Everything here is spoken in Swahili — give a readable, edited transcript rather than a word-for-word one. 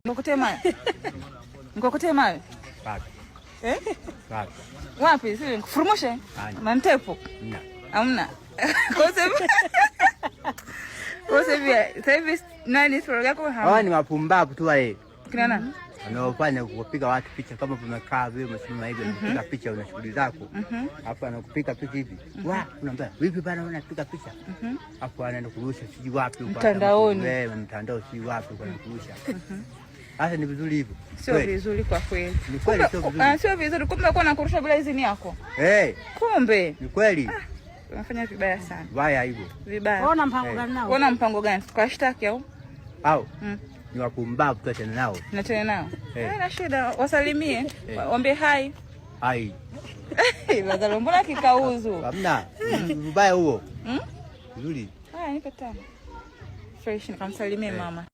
Ngokotee mawe. Wapi? Wapi? Wapi? Si kufurumushe? Mantepo. Hamna. Kwa sababu nani sura yako hapa? Hawa ni mapumbavu tu wale. Kina nani? Wanaofanya kupiga watu picha kama umekaa vile umesimama hivi unapiga picha una shughuli zako. Hapo anakupiga picha hivi. Unaambia vipi bana unapiga picha? Hapo anaenda kurusha siji wapi huko mtandaoni. Mtandao si wapi kwa kurusha. Hata ni vizuri hivyo. Sio vizuri kwa kweli. Ni kweli sio vizuri. Sio vizuri kumbe uko nakurusha bila idhini yako. Kumbe. Ni kweli. Unafanya vibaya sana. Vibaya hivyo. Vibaya. Unaona mpango gani nao? Unaona mpango gani? Kwa shtaki au? Au. Ni wapumbavu tu tena nao. Na tena nao. Haina shida, wasalimie. Waambie hai. Hai. Bazalo mbona kikauzu? Hamna. Vibaya huo. Nzuri. Nipe tano. Fresh nikamsalimie mama.